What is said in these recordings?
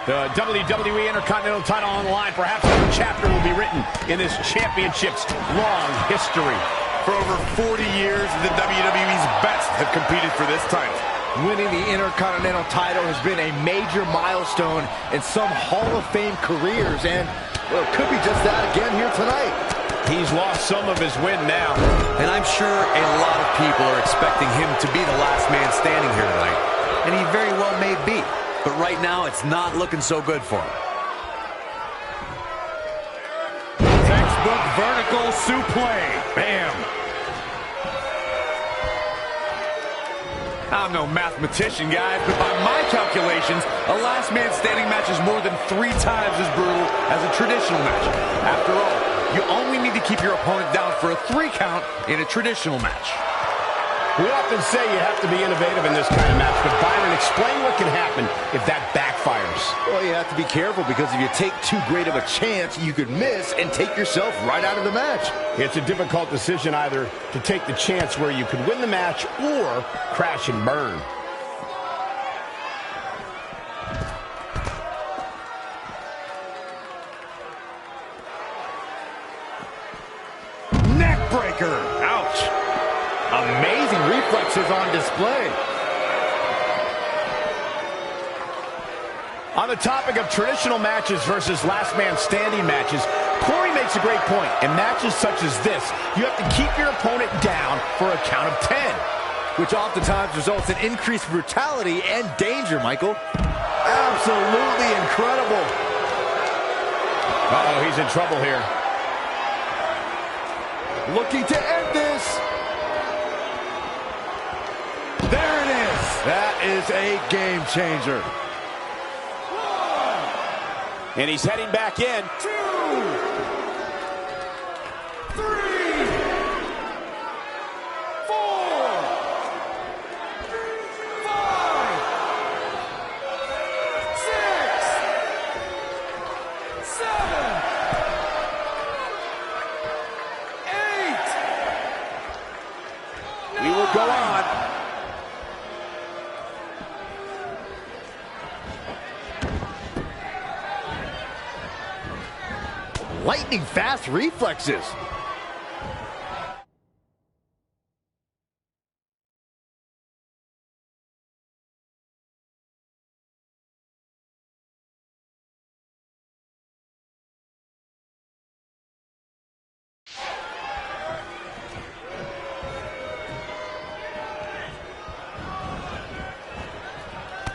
The WWE Intercontinental title on the line. Perhaps a new chapter will be written in this championship's long history. For over 40 years, the WWE's best have competed for this title. Winning the Intercontinental title has been a major milestone in some Hall of Fame careers, and well, it could be just that again here tonight. He's lost some of his win now. And I'm sure a lot of people are expecting him to be the last man standing here tonight. And he very well may be. But right now, it's not looking so good for him. Textbook vertical suplex. Bam. I'm no mathematician, guys, but by my calculations, a last man standing match is more than 3 times as brutal as a traditional match. After all, you only need to keep your opponent down for a 3 count in a traditional match. We often say you have to be innovative in this kind of match, but Byron, explain what can happen if that backfires. Well, you have to be careful, because if you take too great of a chance, you could miss and take yourself right out of the match. It's a difficult decision either to take the chance where you could win the match or crash and burn. Neckbreaker. Ouch. Amazing reflexes on display. On the topic of traditional matches versus last man standing matches, Corey makes a great point. In matches such as this, you have to keep your opponent down for a count of 10. Which oftentimes results in increased brutality and danger, Michael. Absolutely incredible. Uh-oh, he's in trouble here. Looking to end this. There it is. That is a game changer. And he's heading back in. 2, 3, 4, 5, 6, 7, 8. We will go on. Lightning fast reflexes.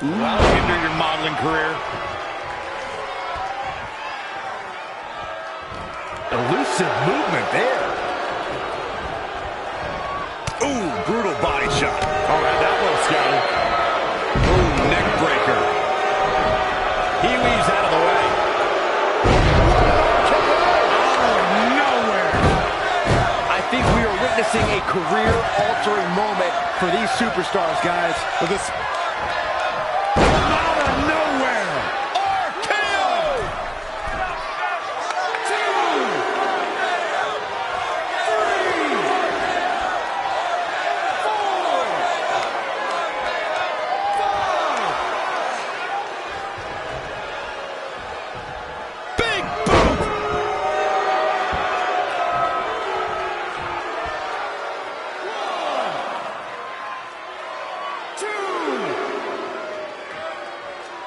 That'll hinder your modeling career. Elusive movement there. Ooh, brutal body shot. All right, that one's scouted. Ooh, neck breaker. He leaves out of the way. Out of nowhere. I think we are witnessing a career-altering moment for these superstars, guys. With this. Out of nowhere. RKO. 2, 3, 4, 5. Big boot. 1, 2,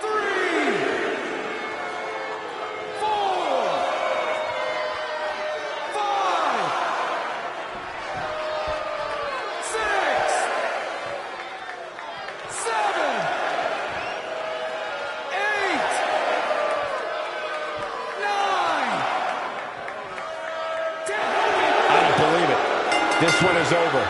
3, 4, 5, 6, 7, 8, 9, 10. I don't believe it. This one is over.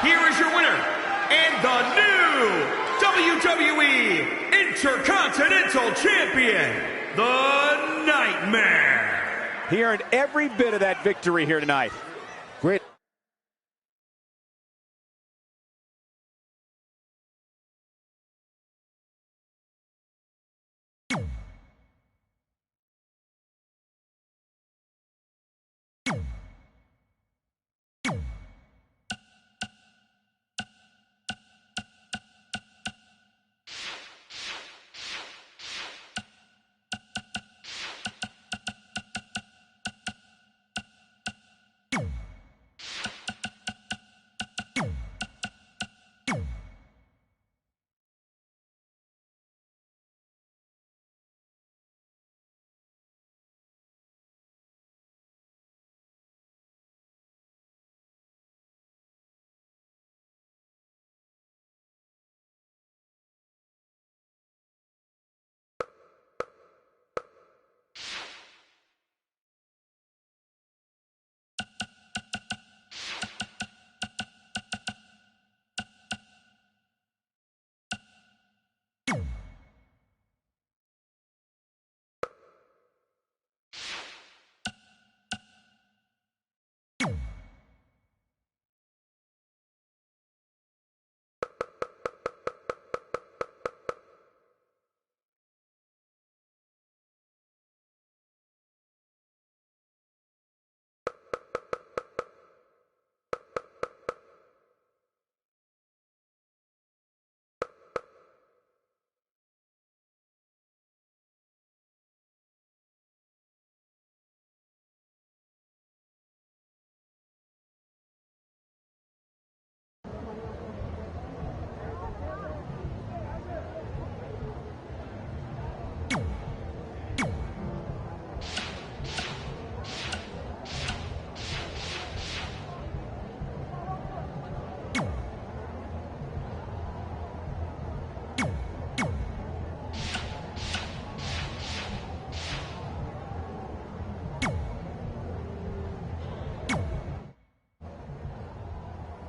Here is your winner, and the new WWE Intercontinental Champion, The Nightmare. He earned every bit of that victory here tonight. Great.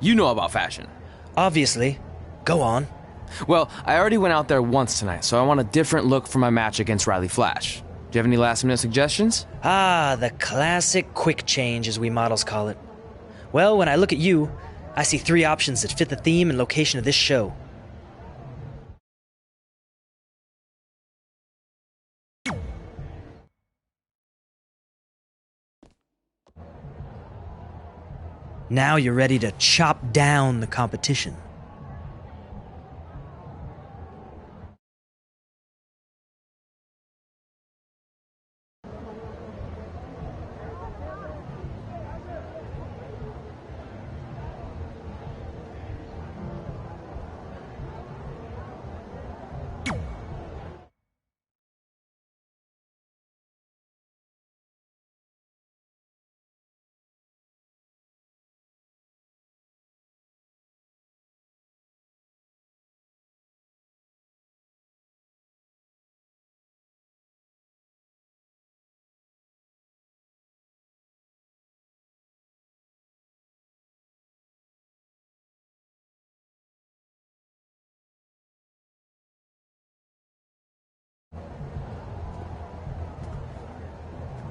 You know about fashion. Obviously. Go on. Well, I already went out there once tonight, so I want a different look for my match against Riley Flash. Do you have any last-minute suggestions? Ah, the classic quick change, as we models call it. Well, when I look at you, I see 3 options that fit the theme and location of this show. Now you're ready to chop down the competition.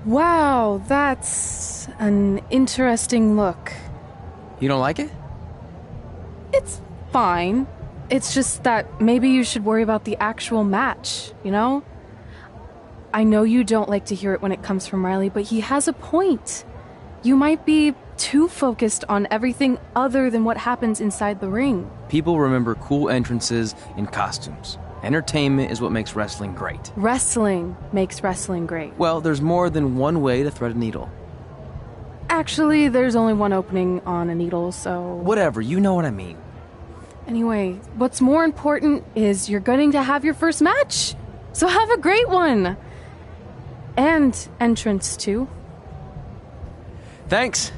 Wow, that's an interesting look. You don't like it? It's fine. It's just that maybe you should worry about the actual match, you know? I know you don't like to hear it when it comes from Riley, but he has a point. You might be too focused on everything other than what happens inside the ring. People remember cool entrances and costumes. Entertainment is what makes wrestling great. Wrestling makes wrestling great. Well, there's more than one way to thread a needle. Actually, there's only one opening on a needle, so... Whatever, you know what I mean. Anyway, what's more important is you're going to have your first match. So have a great one. And entrance, too. Thanks.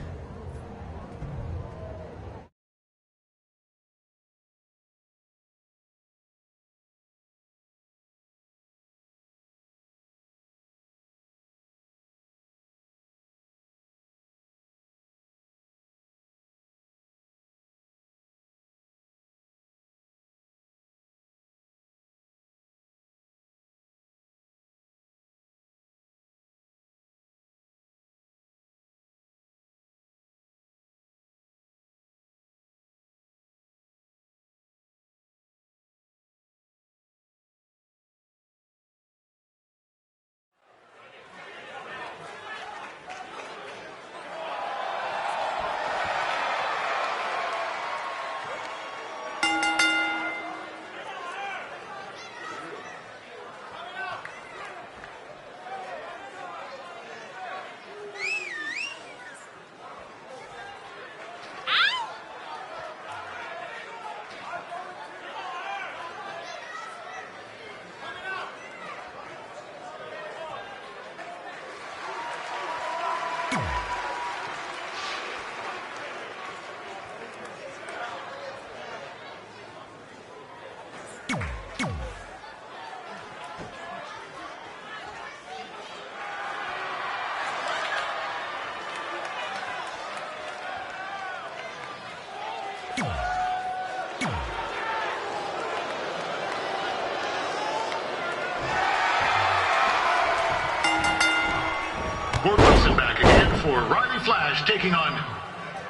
Fort Wilson back again for Riley Flash taking on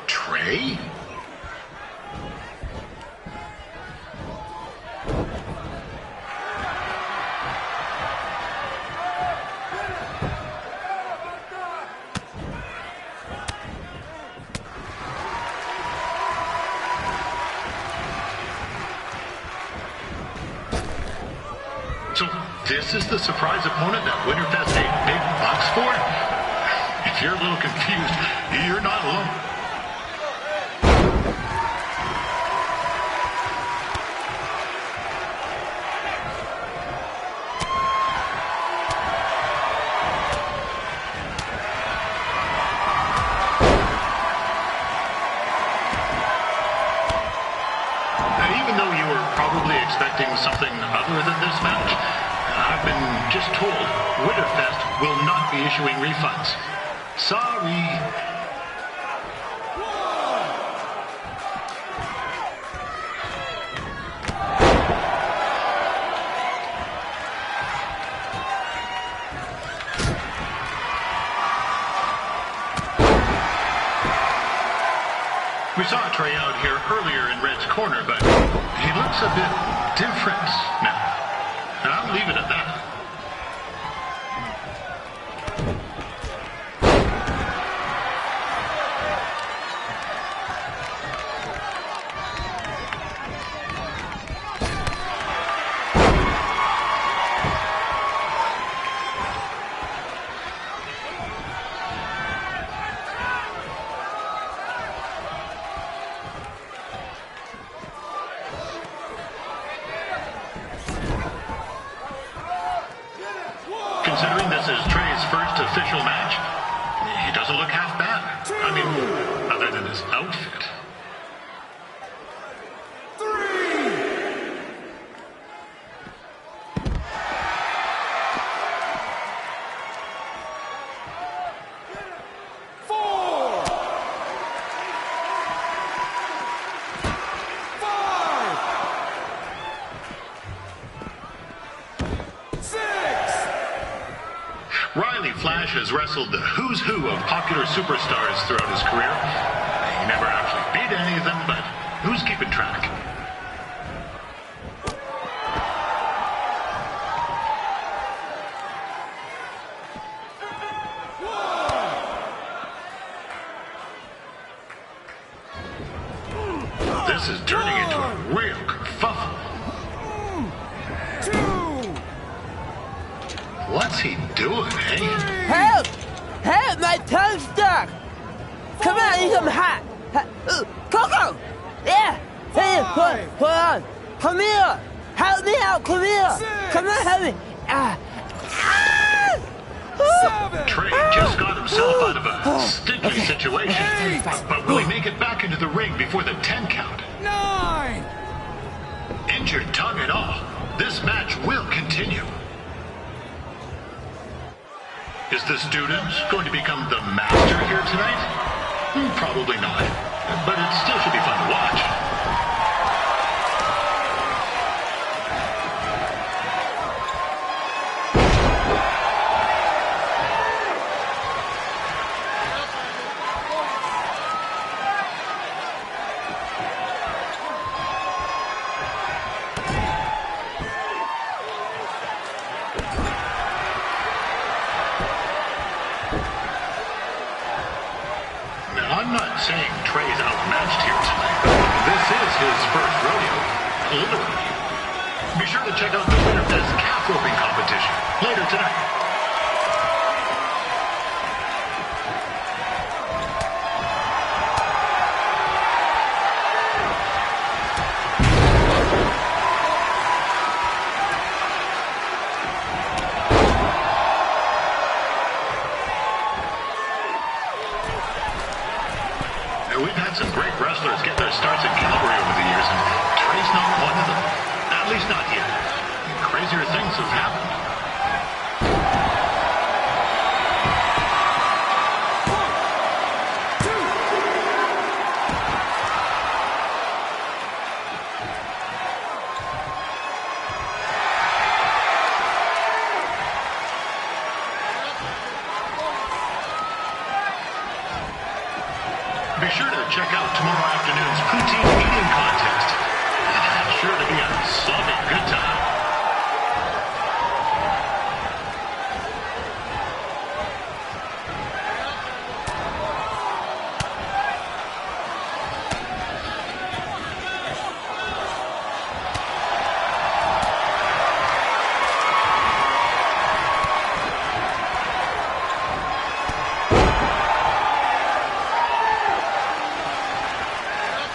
Trey. So this is the surprise opponent that Winterfest paid big bucks for? If you're a little confused, you're not alone. Even though you were probably expecting something other than this match, I've been just told Winterfest will not be issuing refunds. Sorry. We saw Trey out here earlier in Red's corner, but he looks a bit different now. And I'll leave it at that. Considering this is Trey's first official match, he doesn't look half bad. I mean, other than his outfit. Riley Flash has wrestled the who's who of popular superstars throughout his career. He never actually beat any of them, but who's keeping track? This is turning into a real kerfuffle. What's he doing, eh? Help! Help! My tongue's stuck! Come on, I need some hot! Coco! Yeah! Hey, hold on! Come here! Help me out! Come here! Come on, help me! Trey just got himself out of a sticky situation. But will he make it back into the ring before the 10 count? 9! Injured tongue and all, this match will continue. Is the student going to become the master here tonight? Probably not, but it still should be fun to watch. I'm not saying Trey's outmatched here tonight, but this is his first rodeo, literally. Be sure to check out the winner of this calf roping competition later tonight. We've had some great wrestlers get their starts at Calvary over the years, and Trey's not one of them. At least not yet. Crazier things have happened. Be sure to check out tomorrow afternoon's poutine eating contest. It's sure to be a sloppy good time.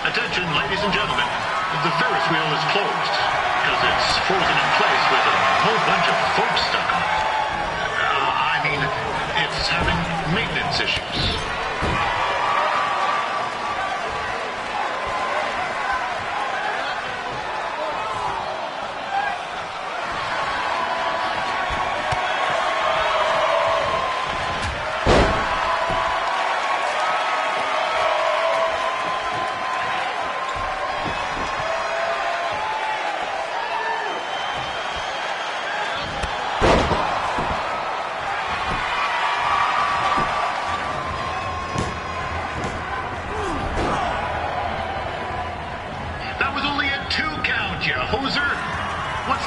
Attention, ladies and gentlemen, the Ferris wheel is closed because it's frozen in place with a whole bunch of folks stuck on it. I mean, it's having maintenance issues.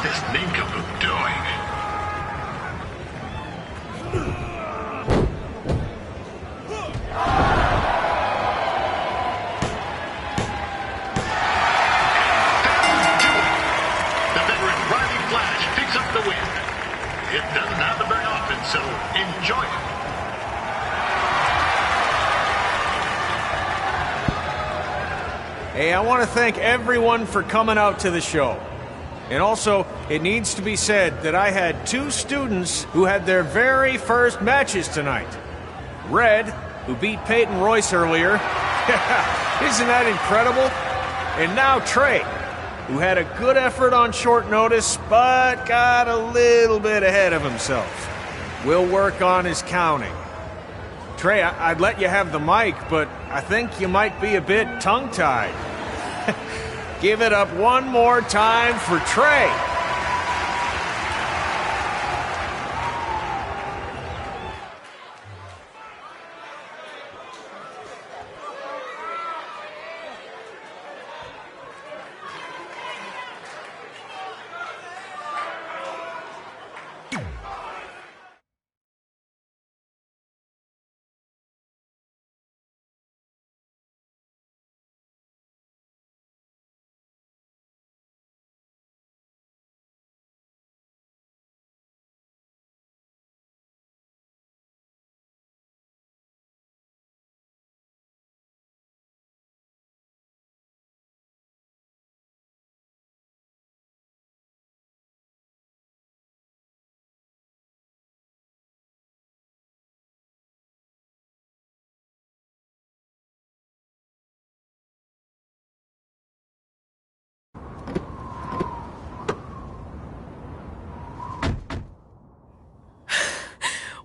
this nincompoop doing? The veteran Riley Flash picks up the win. It doesn't happen very often, so enjoy it. Hey, I want to thank everyone for coming out to the show. And also, it needs to be said that I had 2 students who had their very first matches tonight. Red, who beat Peyton Royce earlier. Isn't that incredible? And now Trey, who had a good effort on short notice, but got a little bit ahead of himself. We'll work on his counting. Trey, I'd let you have the mic, but I think you might be a bit tongue-tied. Give it up one more time for Trey.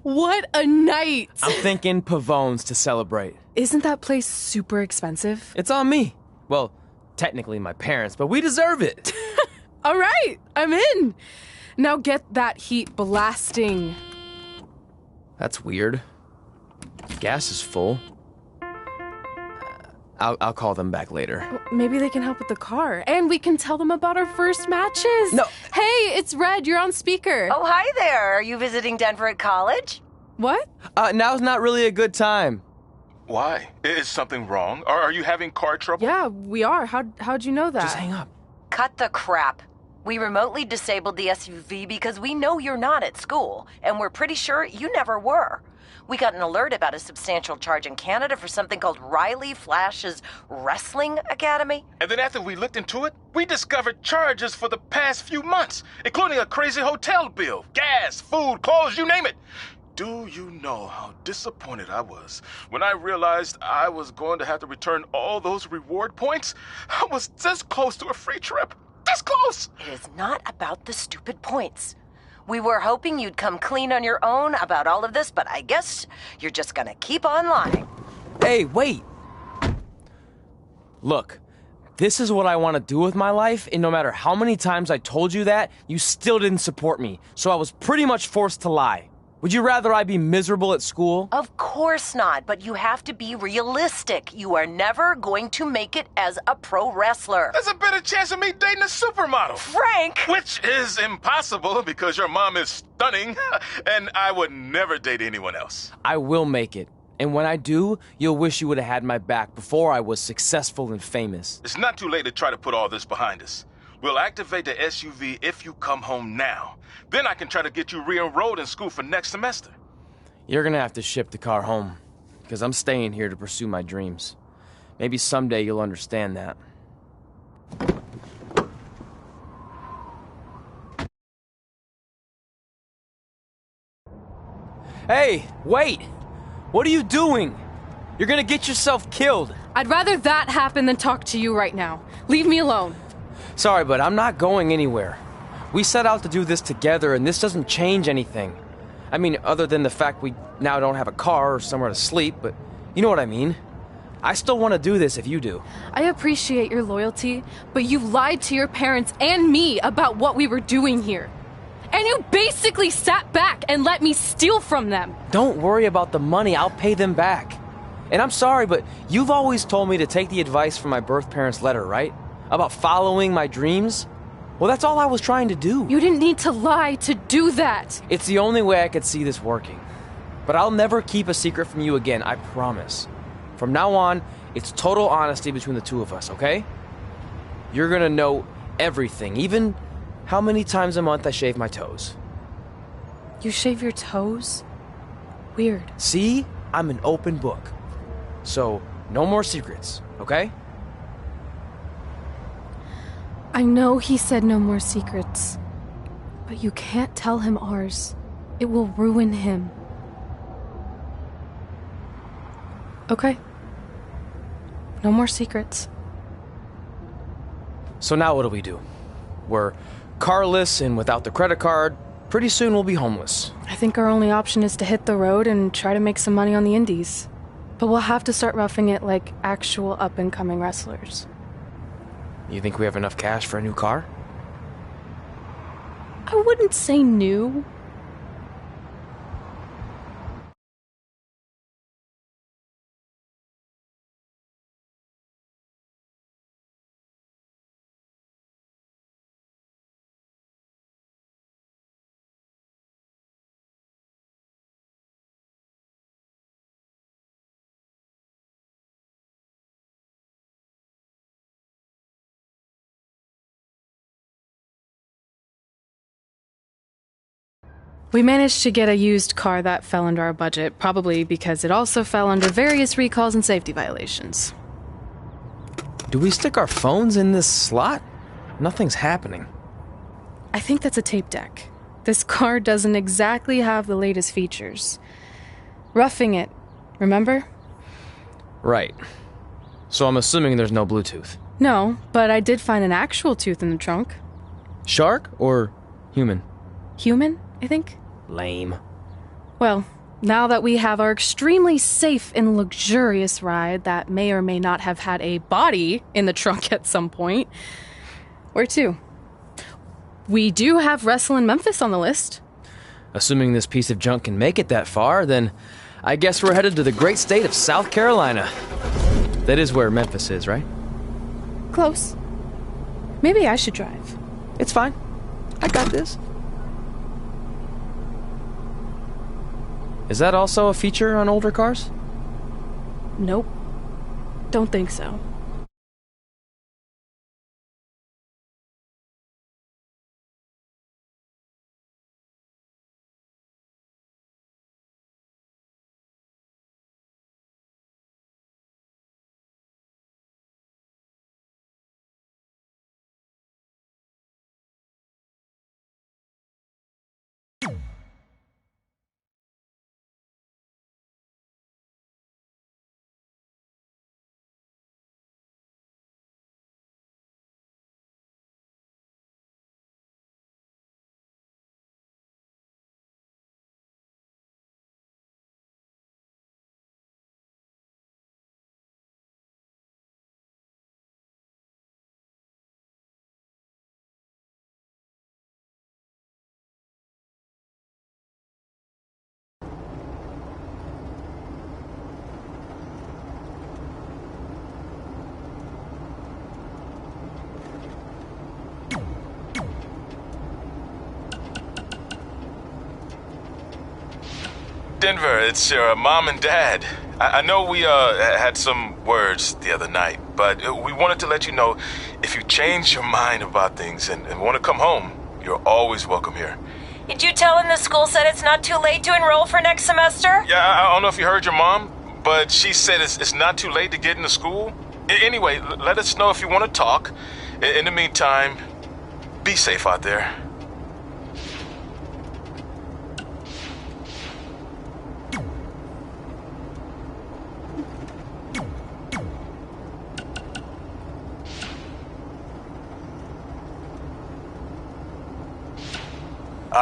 What a night! I'm thinking Pavone's to celebrate. Isn't that place super expensive? It's on me. Well, technically my parents, but we deserve it. All right, I'm in. Now get that heat blasting. That's weird. Gas is full. I'll call them back later. Maybe they can help with the car. And we can tell them about our first matches. No. Hey, it's Red. You're on speaker. Oh, hi there. Are you visiting Denver at college? What? Now's not really a good time. Why? Is something wrong? Are you having car trouble? Yeah, we are. How'd you know that? Just hang up. Cut the crap. We remotely disabled the SUV because we know you're not at school, and we're pretty sure you never were. We got an alert about a substantial charge in Canada for something called Riley Flash's Wrestling Academy. And then after we looked into it, we discovered charges for the past few months, including a crazy hotel bill, gas, food, clothes, you name it. Do you know how disappointed I was when I realized I was going to have to return all those reward points? I was this close to a free trip. This close! It is not about the stupid points. We were hoping you'd come clean on your own about all of this, but I guess you're just gonna keep on lying. Hey, wait. Look, this is what I want to do with my life, and no matter how many times I told you that, you still didn't support me, so I was pretty much forced to lie. Would you rather I be miserable at school? Of course not, but you have to be realistic. You are never going to make it as a pro wrestler. There's a better chance of me dating a supermodel. Frank! Which is impossible because your mom is stunning, and I would never date anyone else. I will make it. And when I do, you'll wish you would have had my back before I was successful and famous. It's not too late to try to put all this behind us. We'll activate the SUV if you come home now. Then I can try to get you re-enrolled in school for next semester. You're gonna have to ship the car home, because I'm staying here to pursue my dreams. Maybe someday you'll understand that. Hey, wait! What are you doing? You're gonna get yourself killed. I'd rather that happen than talk to you right now. Leave me alone. Sorry, but I'm not going anywhere. We set out to do this together, and this doesn't change anything. I mean, other than the fact we now don't have a car or somewhere to sleep, but you know what I mean. I still want to do this if you do. I appreciate your loyalty, but you lied to your parents and me about what we were doing here. And you basically sat back and let me steal from them. Don't worry about the money, I'll pay them back. And I'm sorry, but you've always told me to take the advice from my birth parents' letter, right? About following my dreams? Well, that's all I was trying to do. You didn't need to lie to do that. It's the only way I could see this working. But I'll never keep a secret from you again, I promise. From now on, it's total honesty between the two of us, okay? You're gonna know everything, even how many times a month I shave my toes. You shave your toes? Weird. See? I'm an open book. So, no more secrets, okay? I know he said no more secrets, but you can't tell him ours. It will ruin him. Okay. No more secrets. So now what do? We're carless and without the credit card. Pretty soon we'll be homeless. I think our only option is to hit the road and try to make some money on the indies. But we'll have to start roughing it like actual up-and-coming wrestlers. You think we have enough cash for a new car? I wouldn't say new. We managed to get a used car that fell under our budget, probably because it also fell under various recalls and safety violations. Do we stick our phones in this slot? Nothing's happening. I think that's a tape deck. This car doesn't exactly have the latest features. Roughing it, remember? Right. So I'm assuming there's no Bluetooth. No, but I did find an actual tooth in the trunk. Shark or human? Human, I think. Lame. Well, now that we have our extremely safe and luxurious ride that may or may not have had a body in the trunk at some point, where to? We do have Wrestle in Memphis on the list. Assuming this piece of junk can make it that far, then I guess we're headed to the great state of South Carolina. That is where Memphis is, right? Close. Maybe I should drive. It's fine. I got this. Is that also a feature on older cars? Nope. Don't think so. Denver, it's your mom and dad. I know we had some words the other night, but we wanted to let you know if you change your mind about things and want to come home, you're always welcome here. Did you tell him the school said it's not too late to enroll for next semester? Yeah, I don't know if you heard your mom, but she said it's not too late to get into school. Anyway, let us know if you want to talk. In the meantime, be safe out there.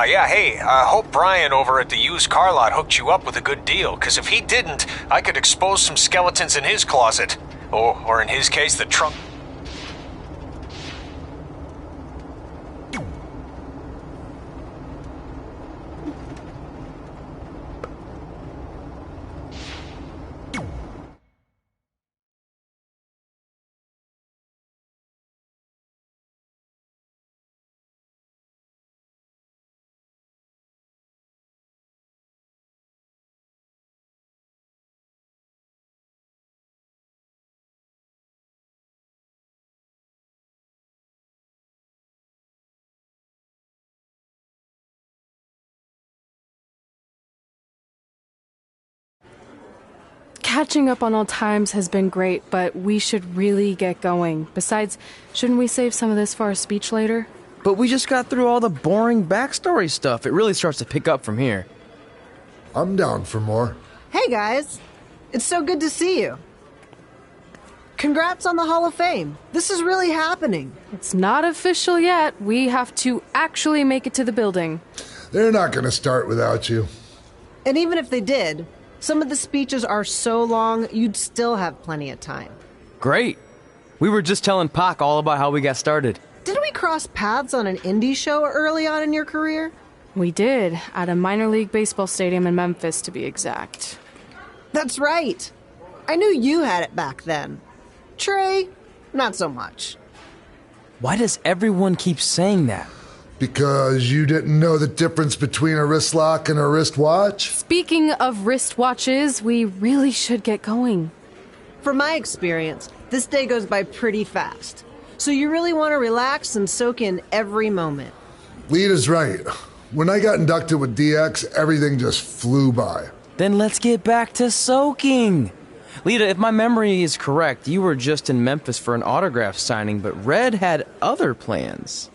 Yeah, hey, I hope Brian over at the used car lot hooked you up with a good deal, because if he didn't, I could expose some skeletons in his closet. Or in his case, the trunk. Catching up on old times has been great, but we should really get going. Besides, shouldn't we save some of this for our speech later? But we just got through all the boring backstory stuff. It really starts to pick up from here. I'm down for more. Hey guys, it's so good to see you. Congrats on the Hall of Fame. This is really happening. It's not official yet. We have to actually make it to the building. They're not going to start without you. And even if they did, some of the speeches are so long, you'd still have plenty of time. Great. We were just telling Pac all about how we got started. Didn't we cross paths on an indie show early on in your career? We did, at a minor league baseball stadium in Memphis, to be exact. That's right. I knew you had it back then. Trey, not so much. Why does everyone keep saying that? Because you didn't know the difference between a wrist lock and a wristwatch? Speaking of wristwatches, we really should get going. From my experience, this day goes by pretty fast. So you really want to relax and soak in every moment. Lita's right. When I got inducted with DX, everything just flew by. Then let's get back to soaking. Lita, if my memory is correct, you were just in Memphis for an autograph signing, but Red had other plans.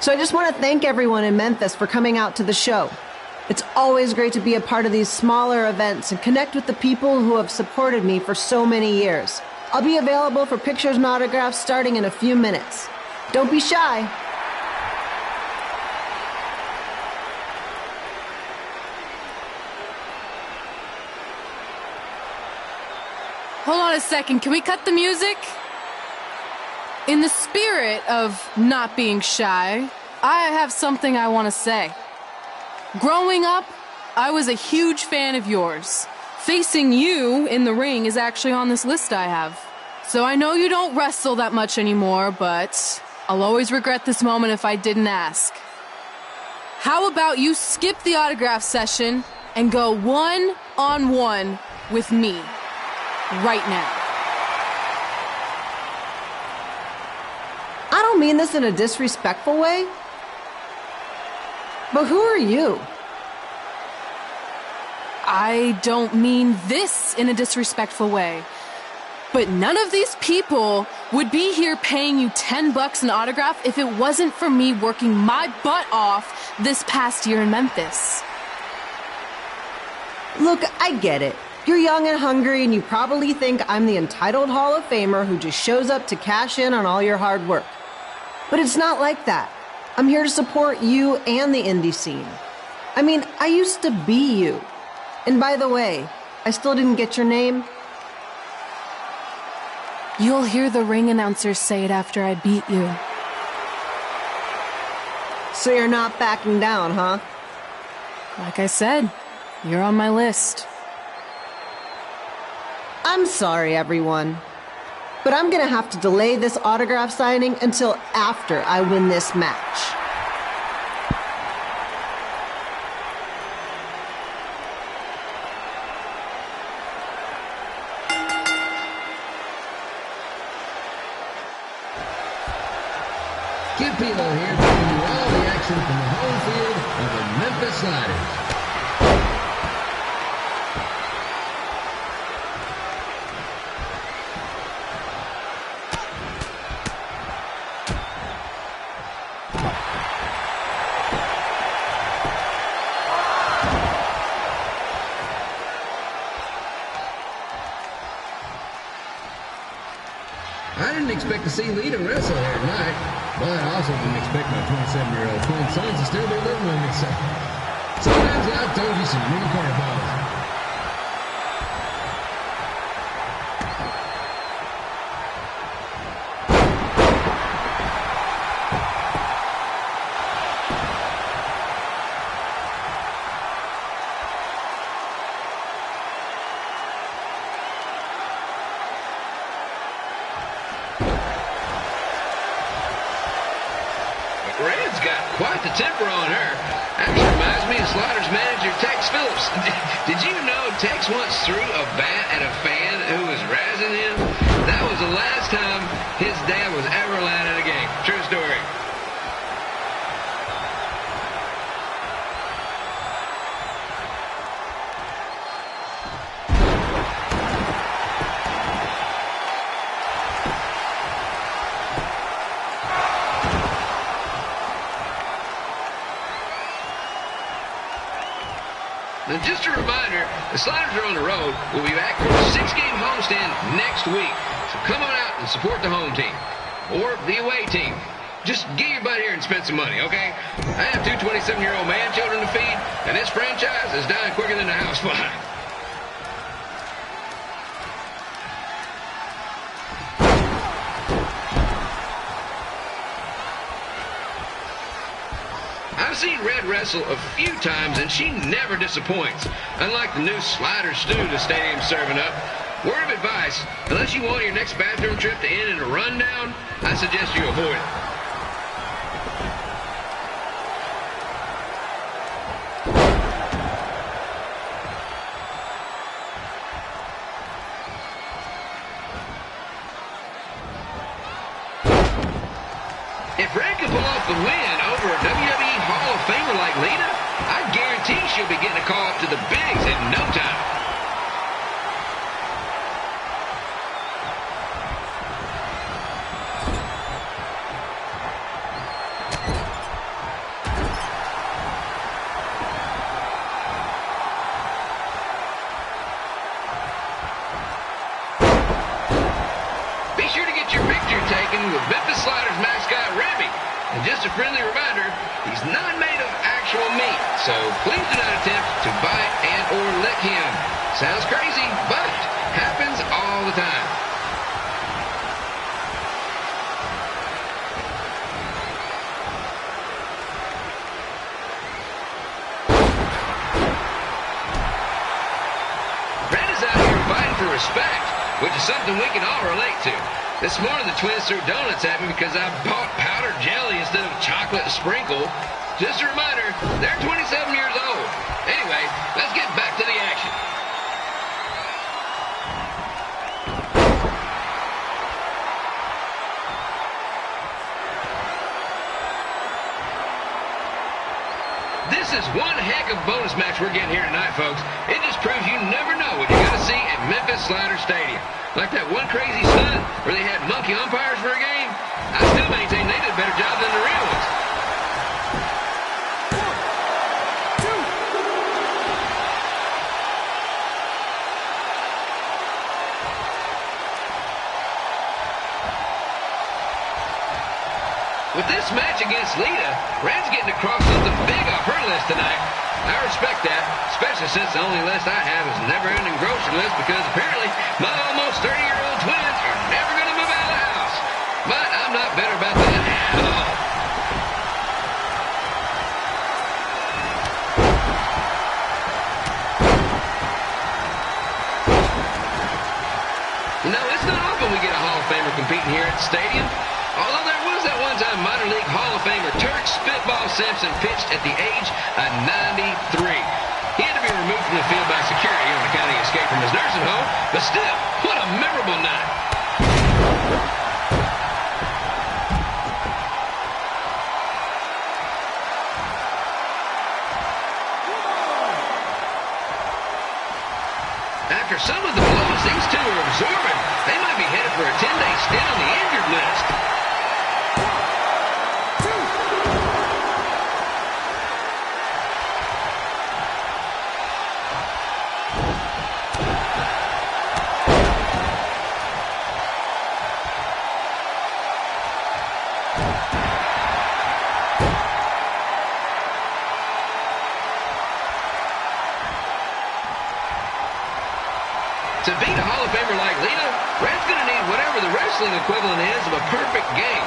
So I just want to thank everyone in Memphis for coming out to the show. It's always great to be a part of these smaller events and connect with the people who have supported me for so many years. I'll be available for pictures and autographs starting in a few minutes. Don't be shy. Hold on a second, can we cut the music? In the spirit of not being shy, I have something I want to say. Growing up, I was a huge fan of yours. Facing you in the ring is actually on this list I have. So I know you don't wrestle that much anymore, but I'll always regret this moment if I didn't ask. How about you skip the autograph session and go one-on-one with me right now? I don't mean this in a disrespectful way, but who are you? I don't mean this in a disrespectful way, but none of these people would be here paying you $10 an autograph if it wasn't for me working my butt off this past year in Memphis. Look, I get it. You're young and hungry, and you probably think I'm the entitled Hall of Famer who just shows up to cash in on all your hard work. But it's not like that. I'm here to support you and the indie scene. I mean, I used to be you. And by the way, I still didn't get your name. You'll hear the ring announcers say it after I beat you. So you're not backing down, huh? Like I said, you're on my list. I'm sorry, everyone. But I'm gonna have to delay this autograph signing until after I win this match. Skip Elo here, bringing you all the action from the home field of the Memphis Sliders. I didn't expect to see Lita wrestle here tonight, but I also didn't expect my 27-year-old twin sons to still be living with me, so sometimes I told you some real curveballs. temper on her. Actually reminds me of Slaughter's manager, Tex Phillips. Did you know Tex once threw a bat at a fan who was razzing him? That was the last time his dad was ever allowed at a game. True story. And just a reminder, the Sliders are on the road. We'll be back for a 6-game homestand next week. So come on out and support the home team. Or the away team. Just get your butt here and spend some money, okay? I have 2 27-year-old man children to feed, and this franchise is dying quicker than the house fire. I've seen Red wrestle a few times, and she never disappoints. Unlike the new slider stew the stadium's serving up. Word of advice, unless you want your next bathroom trip to end in a rundown, I suggest you avoid it. If Red can pull off the win over a WWE Hall of Famer like Lita, I guarantee she'll be getting a call up to the bigs in no time. Be sure to get your picture taken with Memphis Sliders mascot Remy. And just a friendly reminder, he's not made of actual meat, so please do not attempt to bite and or lick him. Sounds crazy, but happens all the time. Red is out here fighting for respect, which is something we can all relate to. This morning, the twins threw donuts at me because I bought powdered jelly instead of chocolate sprinkle. Just a reminder, they're 27 years old. Anyway, let's get back to the action. This is one heck of a bonus match we're getting here tonight, folks. It just proves you never know what you're going to see at Memphis Slider Stadium. Like that one crazy stunt where they had monkey umpires for a game. I still maintain they did a better job than the real ones. With this match against Lita, Red's getting across something big off her list tonight. I respect that, especially since the only list I have is a never-ending grocery list because apparently my almost 30-year-old twins are never going to move out of the house. But I'm not bitter about that at all. You know, it's not often we get a Hall of Famer competing here at the stadium. Although there was that one time minor league Hall of Famer Turk Spitball Simpson pitched at the age of 93. He had to be removed from the field by security on account of escape from his nursing home, but still, what a memorable night. After some of the blows these two are absorbing, they might be headed for a 10-day stint on the injured list. To beat a Hall of Famer like Lita, Red's going to need whatever the wrestling equivalent is of a perfect game.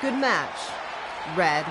Good match, Red.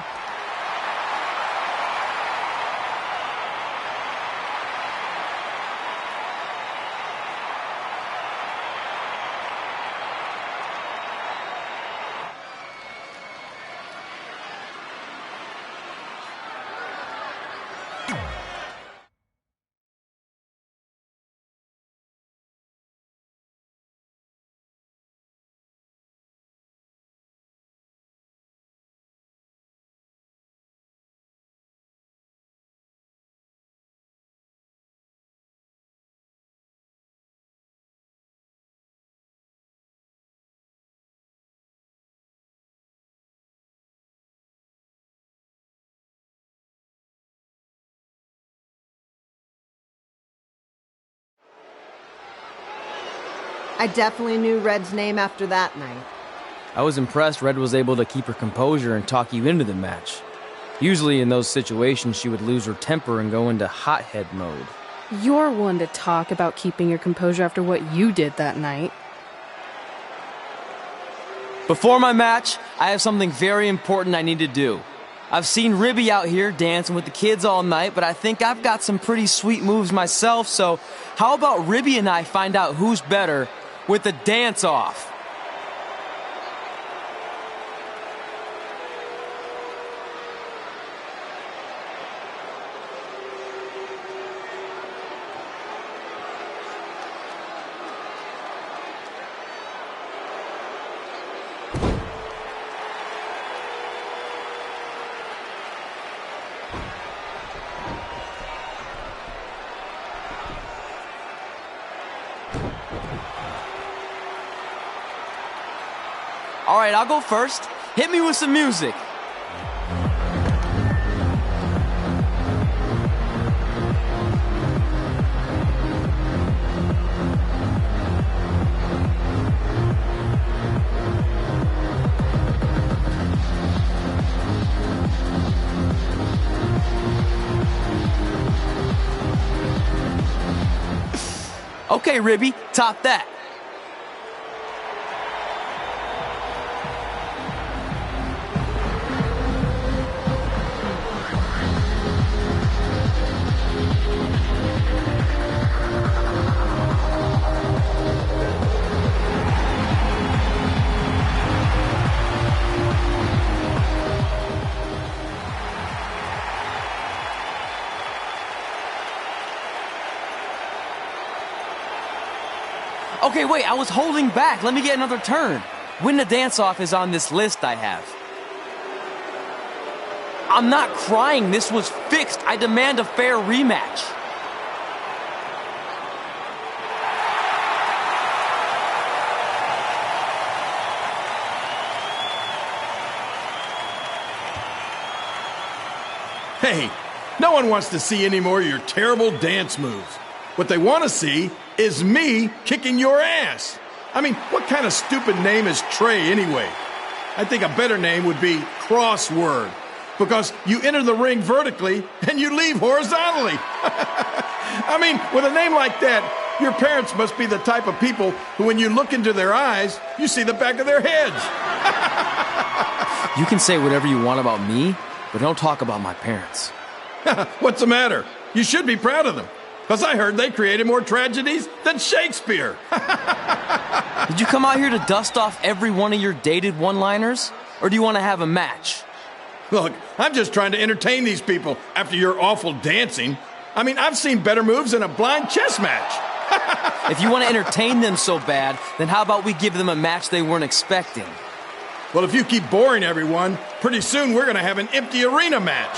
I definitely knew Red's name after that night. I was impressed Red was able to keep her composure and talk you into the match. Usually in those situations, she would lose her temper and go into hothead mode. You're one to talk about keeping your composure after what you did that night. Before my match, I have something very important I need to do. I've seen Ribby out here dancing with the kids all night, but I think I've got some pretty sweet moves myself, so how about Ribby and I find out who's better with the dance-off? All right, I'll go first. Hit me with some music. Okay, Ribby, top that. Okay, wait, I was holding back. Let me get another turn. Win the dance-off is on this list I have. I'm not crying. This was fixed. I demand a fair rematch. Hey, no one wants to see any more of your terrible dance moves. What they want to see is me kicking your ass. I mean, what kind of stupid name is Trey anyway? I think a better name would be Crossword, because you enter the ring vertically and you leave horizontally. I mean, with a name like that, your parents must be the type of people who, when you look into their eyes, you see the back of their heads. You can say whatever you want about me, but don't talk about my parents. What's the matter? You should be proud of them. Because I heard they created more tragedies than Shakespeare. Did you come out here to dust off every one of your dated one-liners? Or do you want to have a match? Look, I'm just trying to entertain these people after your awful dancing. I mean, I've seen better moves in a blind chess match. If you want to entertain them so bad, then how about we give them a match they weren't expecting? Well, if you keep boring everyone, pretty soon we're going to have an empty arena match.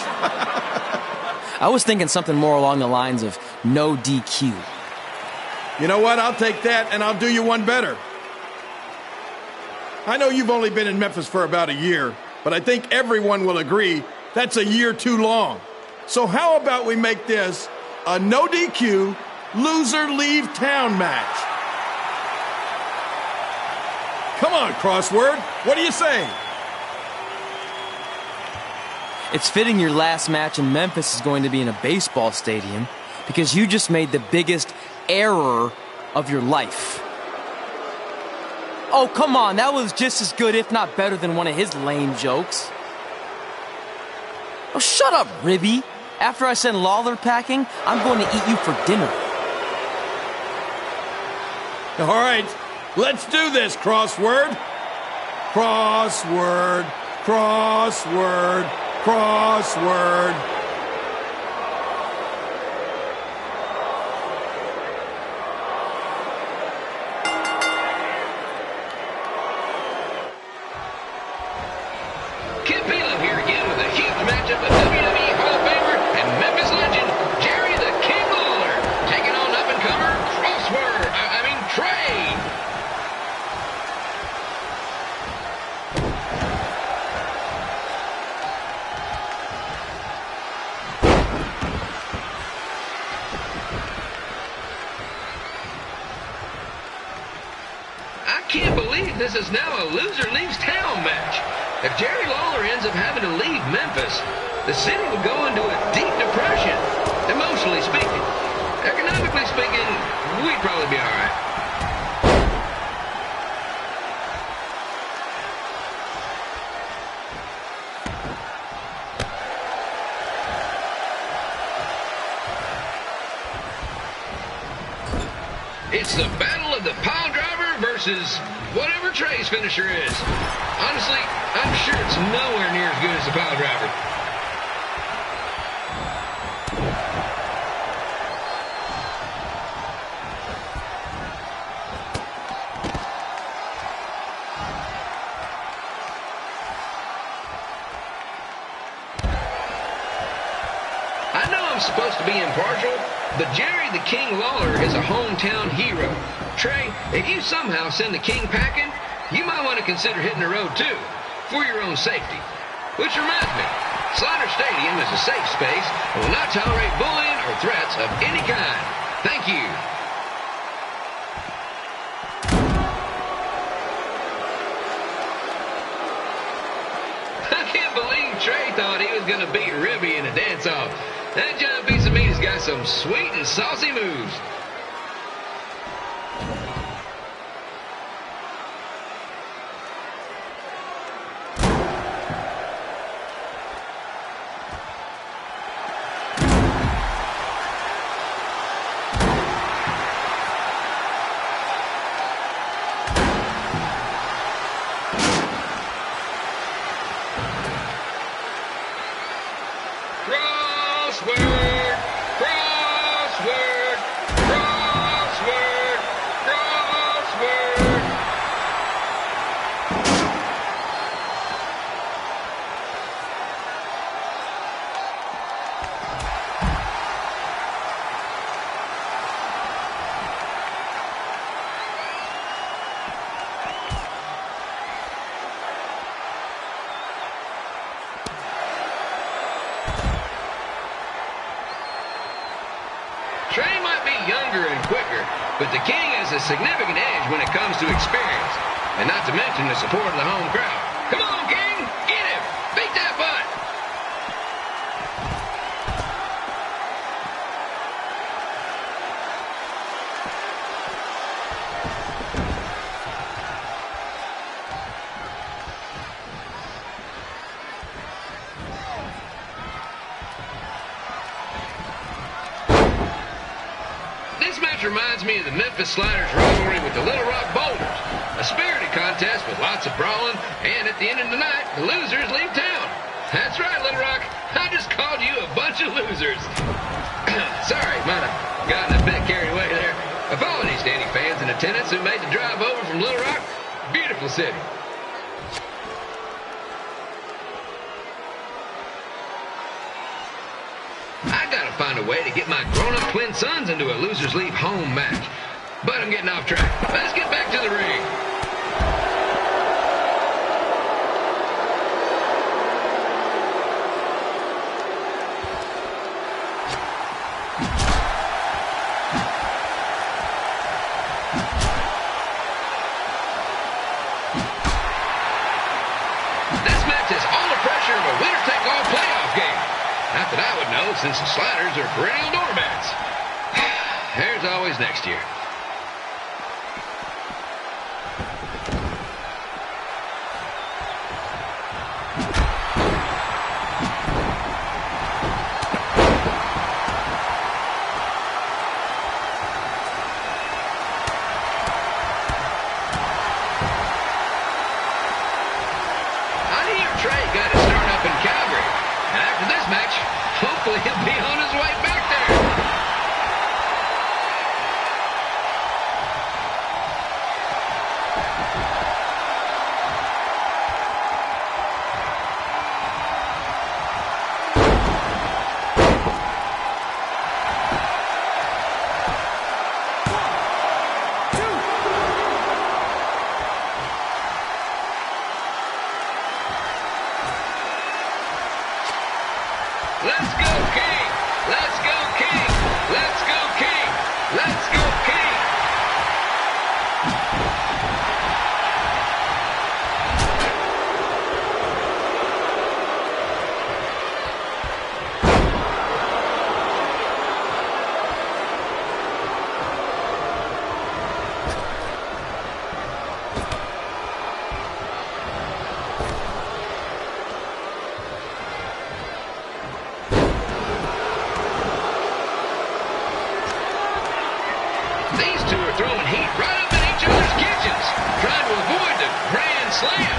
I was thinking something more along the lines of no DQ. You know what? I'll take that, and I'll do you one better. I know you've only been in Memphis for about a year, but I think everyone will agree that's a year too long. So how about we make this a no DQ, loser leave town match? Come on, Crossword. What do you say? It's fitting your last match in Memphis is going to be in a baseball stadium because you just made the biggest error of your life. Oh, come on, that was just as good, if not better, than one of his lame jokes. Oh, shut up, Ribby. After I send Lawler packing, I'm going to eat you for dinner. All right, let's do this, crossword. Crossword, crossword, crossword. Kid Balaam here again with a huge matchup of WWE Hall of Famer and Memphis legend, Jerry the King Lawler, taking on up-and-comer Trey. I can't believe this is now a loser leaves town match. If Jerry Lawler ends up having to leave Memphis, the city would go into a deep depression, emotionally speaking. Economically speaking, we'd probably be all right. It's the battle of the pile driver versus whatever Trey's finisher is. Honestly, I'm sure it's nowhere near as good as the pile driver. I know I'm supposed to be impartial, but Jerry the King Lawler is a hometown hero. Trey, if you somehow send the King packing, you might want to consider hitting the road too, for your own safety. Which reminds me, Slaughter Stadium is a safe space and will not tolerate bullying or threats of any kind. Thank you. I can't believe Trey thought he was going to beat Ribby in a dance-off. That giant piece of meat has got some sweet and saucy moves. Trey might be younger and quicker, but the King has a significant edge when it comes to experience, and not to mention the support of the home crowd. Come on, King! Get him! Beat that butt! This match reminds me of the Memphis Sliders rivalry with the Little Rock Boulders. A spirited contest with lots of brawling, and at the end of the night, the losers leave town. That's right, Little Rock. I just called you a bunch of losers. Sorry, might have gotten a bit carried away there. Apologies to any fans in attendance who made the drive over from Little Rock. Beautiful city. I gotta find a way to get my grown-up twin sons into a losers leave home match. But I'm getting off track. Let's get back to the ring. This match has all the pressure of a winner-take-all playoff game. Not that I would know, since the Sliders are perennial doormats. There's always next year. These two are throwing heat right up in each other's kitchens, trying to avoid the Grand Slam.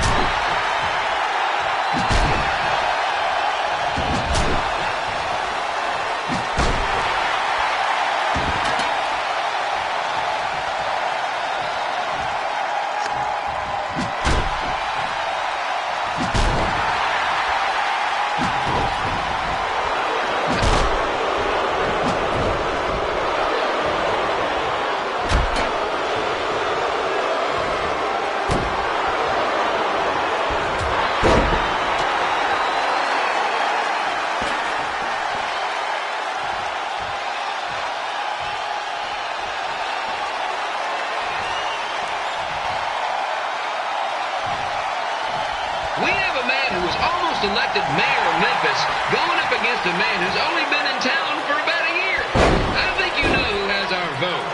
We have a man who was almost elected mayor of Memphis going up against a man who's only been in town for about a year. I think you know who has our vote.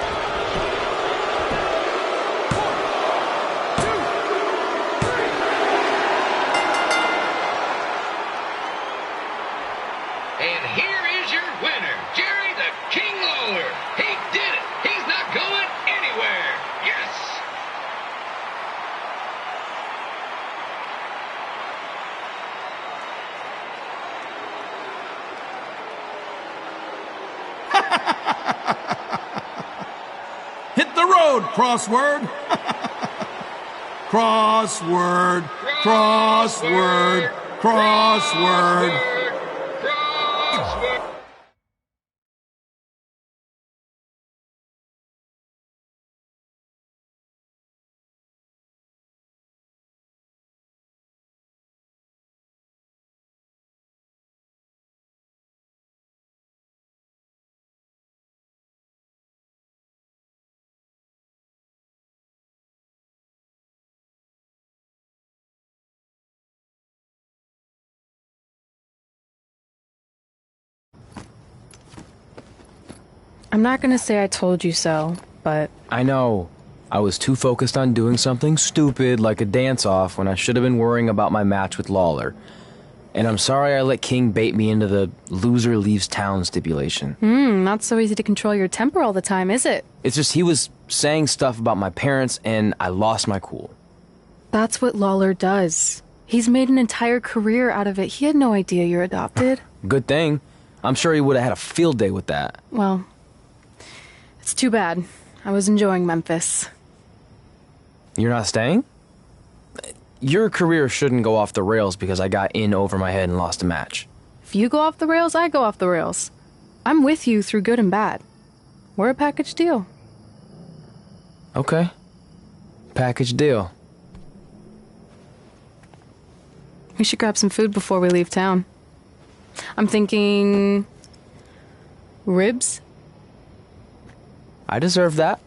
And here is your winner, Jerry the King Lawler. He did it. He's not going anywhere. Yes. Hit the road, crossword. Crossword, crossword, crossword. I'm not gonna say I told you so, but... I know. I was too focused on doing something stupid like a dance-off when I should have been worrying about my match with Lawler. And I'm sorry I let King bait me into the loser leaves town stipulation. Not so easy to control your temper all the time, is it? It's just he was saying stuff about my parents and I lost my cool. That's what Lawler does. He's made an entire career out of it. He had no idea you're adopted. Good thing. I'm sure he would have had a field day with that. Well, it's too bad. I was enjoying Memphis. You're not staying? Your career shouldn't go off the rails because I got in over my head and lost a match. If you go off the rails, I go off the rails. I'm with you through good and bad. We're a package deal. Okay. Package deal. We should grab some food before we leave town. I'm thinking... ribs? I deserve that.